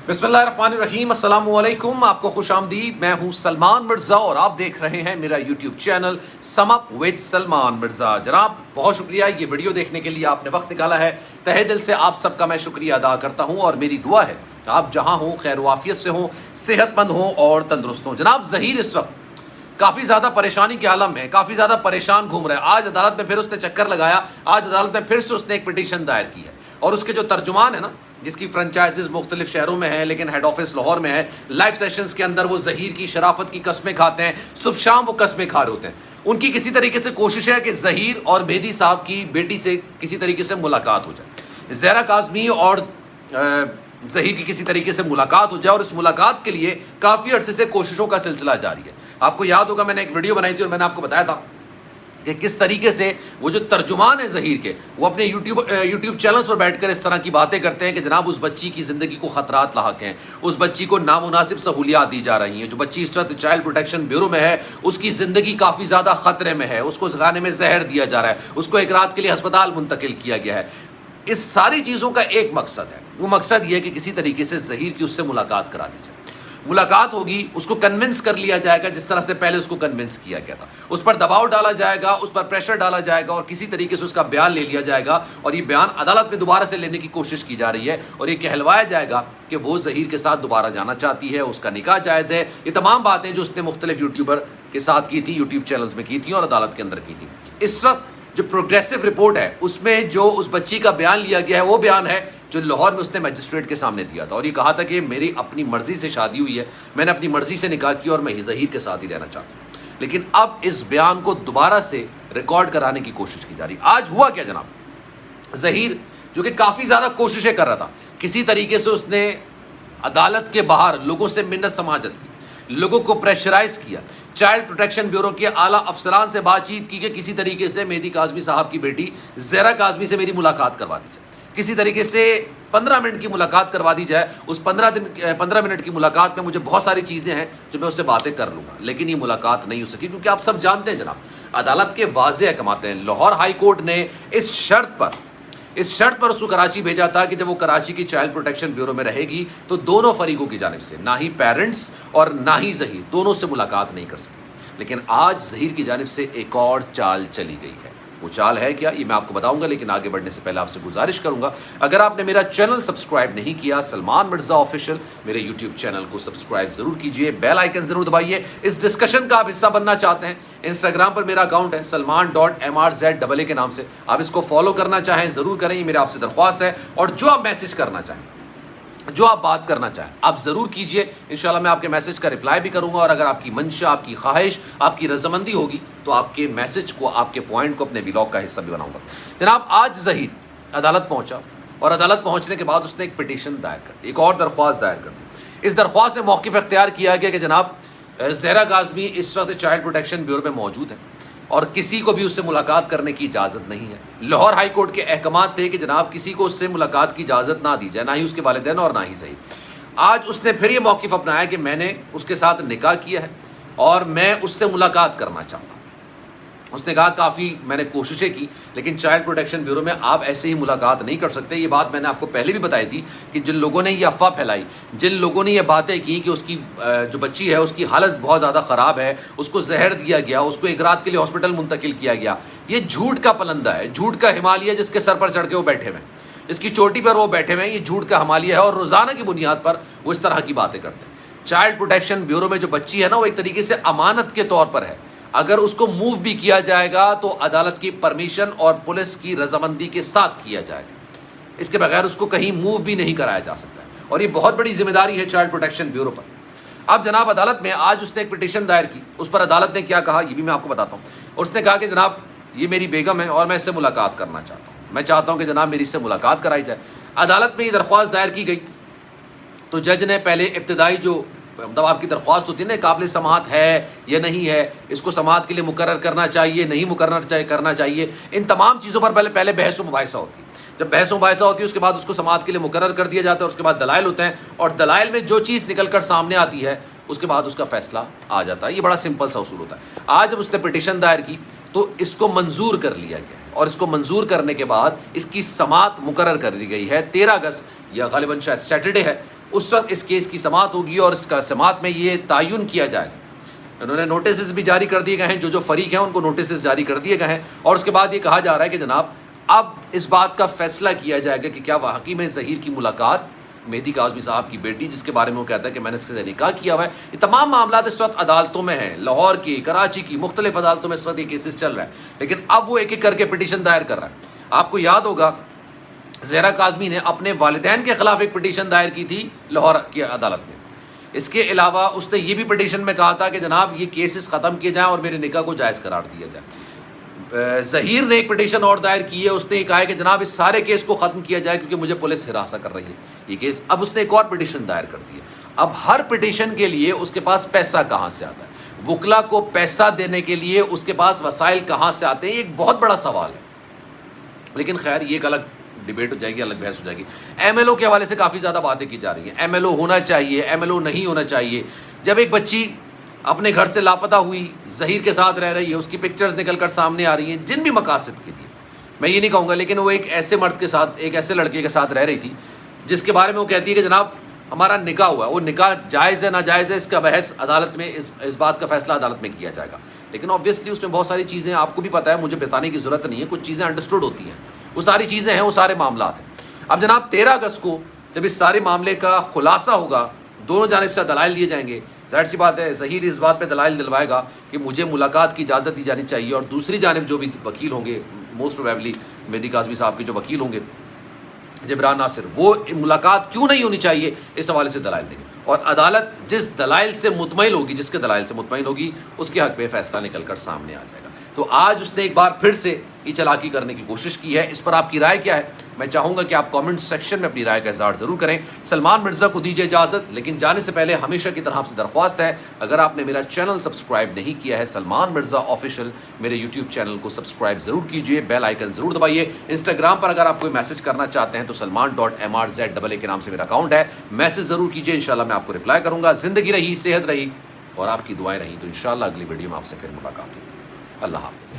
बिस्मिल्लाहिर्रहमानिर्रहीम, अस्सलाम वालेकुम। आपको खुश आमदीद। मैं हूं सलमान मिर्ज़ा और आप देख रहे हैं मेरा YouTube channel sum up with Salman Mirza. जनाब बहुत शुक्रिया ये वीडियो देखने के लिए, आपने वक्त निकाला है। तहे दिल से आप सबका मैं शुक्रिया अदा करता हूं और मेरी दुआ है आप जहां हों खैर वाफियत से हों, सेहतमंद हों और तंदुरुस्त हों। जनाब ज़हीर इस वक्त काफ़ी ज़्यादा परेशानी के आलम में, काफ़ी ज़्यादा परेशान घूम रहा है। आज अदालत में फिर उसने चक्कर लगाया, आज अदालत में फिर से उसने एक पिटीशन दायर की है और उसके जो तर्जुमान है ना, जिसकी फ्रेंचाइजीज मुख्तलिफ शहरों में है लेकिन हेड ऑफिस लाहौर में है, लाइव सेशंस के अंदर वो ज़हीर की शराफत की कस्में खाते हैं, सुबह शाम वो कस्में खा रहे होते हैं। उनकी किसी तरीके से कोशिश है कि ज़हीर और मेहदी साहब की बेटी से किसी तरीके से मुलाकात हो जाए, ज़हरा काज़मी और ज़हीर की किसी तरीके से मुलाकात हो जाए। और इस मुलाकात के लिए काफ़ी अरसे से कोशिशों का सिलसिला जारी है। आपको याद होगा मैंने एक वीडियो बनाई थी और मैंने आपको बताया था कि किस तरीके से वो जो तर्जुमान है ज़हीर के, वो अपने यूट्यूब चैनल्स पर बैठकर इस तरह की बातें करते हैं कि जनाब उस बच्ची की ज़िंदगी को ख़तरात लाहक हैं, उस बच्ची को नामुनासिब सहूलियात दी जा रही हैं। जो बच्ची इस वक्त चाइल्ड प्रोटेक्शन ब्यूरो में है उसकी ज़िंदगी काफ़ी ज़्यादा ख़तरे में है, उसको खाने में जहर दिया जा रहा है, उसको एक रात के लिए अस्पताल मुंतकिल किया गया है। इस सारी चीज़ों का एक मकसद है, वो मकसद ये है कि किसी तरीके से ज़हीर की उससे मुलाकात करा दी जाए। मुलाकात होगी, उसको कन्विंस कर लिया जाएगा जिस तरह से पहले उसको कन्विंस किया गया था, उस पर दबाव डाला जाएगा, उस पर प्रेशर डाला जाएगा और किसी तरीके से उसका बयान ले लिया जाएगा। और ये बयान अदालत में दोबारा से लेने की कोशिश की जा रही है और ये कहलवाया जाएगा कि वो ज़हीर के साथ दोबारा जाना चाहती है, उसका निकाह जायज़ है। ये तमाम बातें जो उसने मुख्तलिफ यूट्यूबर के साथ की थी, यूट्यूब चैनल्स में की थी और अदालत के अंदर की थी। इस वक्त जो प्रोग्रेसिव रिपोर्ट है उसमें जो उस बच्ची का बयान लिया गया है वो बयान है जो लाहौर में उसने मजिस्ट्रेट के सामने दिया था और ये कहा था कि मेरी अपनी मर्ज़ी से शादी हुई है, मैंने अपनी मर्ज़ी से निकाह किया और मैं ज़हीर के साथ ही रहना चाहता हूँ। लेकिन अब इस बयान को दोबारा से रिकॉर्ड कराने की कोशिश की जा रही। आज हुआ क्या जनाब, ज़हीर जो कि काफ़ी ज़्यादा कोशिशें कर रहा था, किसी तरीके से उसने अदालत के बाहर लोगों से मिन्नत समाजत की, लोगों को प्रेशराइज किया, चाइल्ड प्रोटेक्शन ब्यूरो के आला अफसरान से बातचीत की कि किसी तरीके से मेहदी काज़मी साहब की बेटी ज़हरा काज़मी से मेरी मुलाकात करवा दी जाए, किसी तरीके से 15 मिनट की मुलाकात करवा दी जाए। उस 15 मिनट की मुलाकात में मुझे बहुत सारी चीज़ें हैं जो मैं उससे बातें कर लूँगा, लेकिन ये मुलाकात नहीं हो सकी क्योंकि आप सब जानते हैं जनाब अदालत के वाज़े अहकामात हैं। लाहौर हाई कोर्ट ने इस शर्त पर उसको कराची भेजा था कि जब वो कराची की चाइल्ड प्रोटेक्शन ब्यूरो में रहेगी तो दोनों फरीकों की जानिब से, ना ही पेरेंट्स और ना ही ज़हीर, दोनों से मुलाकात नहीं कर सकी। लेकिन आज ज़हीर की जानिब से एक और चाल चली गई है। वो चाल है क्या ये मैं आपको बताऊंगा, लेकिन आगे बढ़ने से पहले आपसे गुजारिश करूंगा अगर आपने मेरा चैनल सब्सक्राइब नहीं किया सलमान मिर्ज़ा ऑफिशियल, मेरे यूट्यूब चैनल को सब्सक्राइब जरूर कीजिए, बेल आइकन जरूर दबाइए। इस डिस्कशन का आप हिस्सा बनना चाहते हैं, इंस्टाग्राम पर मेरा अकाउंट है salman.mrz के नाम से, आप इसको फॉलो करना चाहें ज़रूर करें, ये मेरे आपसे दरख्वास्त है। और जो आप मैसेज करना चाहें, जो आप बात करना चाहें आप ज़रूर कीजिए, इंशाल्लाह मैं आपके मैसेज का रिप्लाई भी करूंगा। और अगर आपकी मंशा, आपकी ख्वाहिश, आपकी रजामंदी होगी तो आपके मैसेज को, आपके पॉइंट को अपने व्लॉग का हिस्सा भी बनाऊंगा। जनाब आज ज़हीर अदालत पहुंचा और अदालत पहुंचने के बाद उसने एक पिटीशन दायर कर दी, एक और दरख्वास्त दायर कर दी। इस दरख्वास्त में मौक़िफ़ इख्तियार किया गया कि जनाब ज़हरा काज़मी इस वक्त चाइल्ड प्रोटेक्शन ब्यूरो में मौजूद है और किसी को भी उससे मुलाकात करने की इजाज़त नहीं है। लाहौर हाई कोर्ट के अहकामात थे कि जनाब किसी को उससे मुलाकात की इजाज़त ना दी जाए, ना ही उसके वालिदैन और ना ही ज़हीर। आज उसने फिर ये मौक़िफ़ अपनाया कि मैंने उसके साथ निकाह किया है और मैं उससे मुलाकात करना चाहता हूँ। उसने कहा काफ़ी मैंने कोशिशें की लेकिन चाइल्ड प्रोटेक्शन ब्यूरो में आप ऐसे ही मुलाकात नहीं कर सकते। ये बात मैंने आपको पहले भी बताई थी कि जिन लोगों ने ये अफवाह फैलाई, जिन लोगों ने ये बातें की कि उसकी जो बच्ची है उसकी हालत बहुत ज़्यादा ख़राब है, उसको जहर दिया गया, उसको एक रात के लिए हॉस्पिटल मुंतकिल किया गया, ये झूठ का पलंदा है, झूठ का हिमालय जिसके सर पर चढ़ के वो बैठे हुए हैं, इसकी चोटी पर वो बैठे हुए हैं, ये झूठ का हिमालय है और रोज़ाना की बुनियाद पर वो इस तरह की बातें करते हैं। चाइल्ड प्रोटेक्शन ब्यूरो में जो बच्ची है ना वो एक तरीके से अमानत के तौर पर है, अगर उसको मूव भी किया जाएगा तो अदालत की परमिशन और पुलिस की रजामंदी के साथ किया जाएगा, इसके बगैर उसको कहीं मूव भी नहीं कराया जा सकता और ये बहुत बड़ी जिम्मेदारी है चाइल्ड प्रोटेक्शन ब्यूरो पर। अब जनाब अदालत में आज उसने एक पिटीशन दायर की, उस पर अदालत ने क्या कहा ये भी मैं आपको बताता हूँ। उसने कहा कि जनाब ये मेरी बेगम है और मैं इससे मुलाकात करना चाहता हूँ, मैं चाहता हूँ कि जनाब मेरी इससे मुलाकात कराई जाए। अदालत में ये दरख्वास्त दायर की गई तो जज ने पहले इब्तदाई जो मतलब आपकी दरख्वास्त होती है ना, काबिल समाअत है या नहीं है, इसको समाअत के लिए मुकर्रर करना चाहिए, नहीं मुकर्रर करना चाहिए, इन तमाम चीज़ों पर पहले बहस व मुबाहिसा होती है। जब बहस व मुबाहिसा होती है उसके बाद उसको समाअत के लिए मुकर्रर कर दिया जाता है, उसके बाद दलाइल होते हैं और दलाइल में जो चीज़ निकल कर सामने आती है उसके बाद उसका फैसला आ जाता है। ये बड़ा सिंपल सा उसूल होता है। आज जब उसने पिटीशन दायर की तो इसको मंजूर कर लिया गया है और इसको मंजूर करने के बाद इसकी समाअत मुकर्रर कर दी गई है 13 अगस्त या गालिबन शायद सैटरडे है, اس وقت اس کیس کی سماعت ہوگی اور اس کا سماعت میں یہ تعین کیا جائے گا. انہوں نے نوٹسز بھی جاری کر دیے گئے ہیں, جو فریق ہیں ان کو نوٹسز جاری کر دیے گئے ہیں, اور اس کے بعد یہ کہا جا رہا ہے کہ جناب اب اس بات کا فیصلہ کیا جائے گا کہ کیا واقعی میں ظہیر کی ملاقات مہدی کاظمی صاحب کی بیٹی, جس کے بارے میں وہ کہتا ہے کہ میں نے اس سے نکاح کیا ہوا ہے, یہ تمام معاملات اس وقت عدالتوں میں ہیں, لاہور کی, کراچی کی, مختلف عدالتوں میں اس وقت یہ کیسز چل رہا ہے. لیکن اب وہ ایک ایک کر کے پٹیشن دائر کر رہا ہے. آپ کو یاد ہوگا زہرا کاظمی نے اپنے والدین کے خلاف ایک پٹیشن دائر کی تھی لاہور کی عدالت میں. اس کے علاوہ اس نے یہ بھی پٹیشن میں کہا تھا کہ جناب یہ کیسز ختم کیے جائیں اور میرے نکاح کو جائز قرار دیا جائے. ظہیر نے ایک پٹیشن اور دائر کی ہے, اس نے یہ کہا ہے کہ جناب اس سارے کیس کو ختم کیا جائے کیونکہ مجھے پولیس ہراساں کر رہی ہے یہ کیس. اب اس نے ایک اور پٹیشن دائر کر دی ہے. اب ہر پٹیشن کے لیے اس کے پاس پیسہ کہاں سے آتا ہے, وکلا کو پیسہ دینے کے لیے اس کے پاس وسائل کہاں سے آتے ہیں, یہ ایک بہت بڑا سوال ہے. لیکن خیر یہ ایک الگ ڈیبیٹ ہو جائے گی, الگ بحث ہو جائے گی. ایم ایل او کے حوالے سے کافی زیادہ باتیں کی جا رہی ہیں. ایم ایل او ہونا چاہیے, ایم ایل او نہیں ہونا چاہیے. جب ایک بچی اپنے گھر سے لاپتہ ہوئی, ظہیر کے ساتھ رہ رہی ہے, اس کی پکچرز نکل کر سامنے آ رہی ہیں جن بھی مقاصد کے لیے, میں یہ نہیں کہوں گا, لیکن وہ ایک ایسے مرد کے ساتھ, ایک ایسے لڑکے کے ساتھ رہ رہی تھی جس کے بارے میں وہ کہتی ہے کہ جناب ہمارا نکاح ہوا ہے, وہ نکاح جائز ہے ناجائز ہے اس کا بحث عدالت میں, اس بات کا فیصلہ عدالت میں کیا جائے گا. لیکن آبویسلی اس میں بہت ساری چیزیں آپ کو بھی پتہ ہے, مجھے بتانے کی ضرورت نہیں ہے, کچھ چیزیں انڈرسٹوڈ ہوتی ہیں, وہ ساری چیزیں ہیں, وہ سارے معاملات ہیں. اب جناب 13 اگست کو جب اس سارے معاملے کا خلاصہ ہوگا, دونوں جانب سے دلائل دیے جائیں گے. ظاہر سی بات ہے ظہیر اس بات پہ دلائل دلوائے گا کہ مجھے ملاقات کی اجازت دی جانی چاہیے, اور دوسری جانب جو بھی وکیل ہوں گے, موسٹ پروبیبلی مہدی کاظمی صاحب کے جو وکیل ہوں گے جبران ناصر, وہ ملاقات کیوں نہیں ہونی چاہیے اس حوالے سے دلائل دیں گے. اور عدالت جس دلائل سے مطمئن ہوگی, جس کے دلائل سے مطمئن ہوگی, اس کے حق میں فیصلہ نکل کر سامنے آ جائے گا. تو آج اس نے ایک بار پھر سے یہ چالاکی کرنے کی کوشش کی ہے. اس پر آپ کی رائے کیا ہے؟ میں چاہوں گا کہ آپ کامنٹ سیکشن میں اپنی رائے کا اظہار ضرور کریں. سلمان مرزا کو دیجیے اجازت, لیکن جانے سے پہلے ہمیشہ کی طرح آپ سے درخواست ہے, اگر آپ نے میرا چینل سبسکرائب نہیں کیا ہے سلمان مرزا آفیشیل, میرے یوٹیوب چینل کو سبسکرائب ضرور کیجیے, بیل آئیکن ضرور دبائیے. انسٹاگرام پر اگر آپ کوئی میسج کرنا چاہتے ہیں تو salman.mrz کے نام سے میرا اکاؤنٹ ہے, میسج ضرور کیجیے, انشاءاللہ میں آپ کو رپلائی کروں گا. زندگی رہی, صحت رہی اور آپ کی دعائیں رہیں تو انشاءاللہ اگلی ویڈیو میں آپ سے پھر ملاقات ہوگی. اللہ حافظ.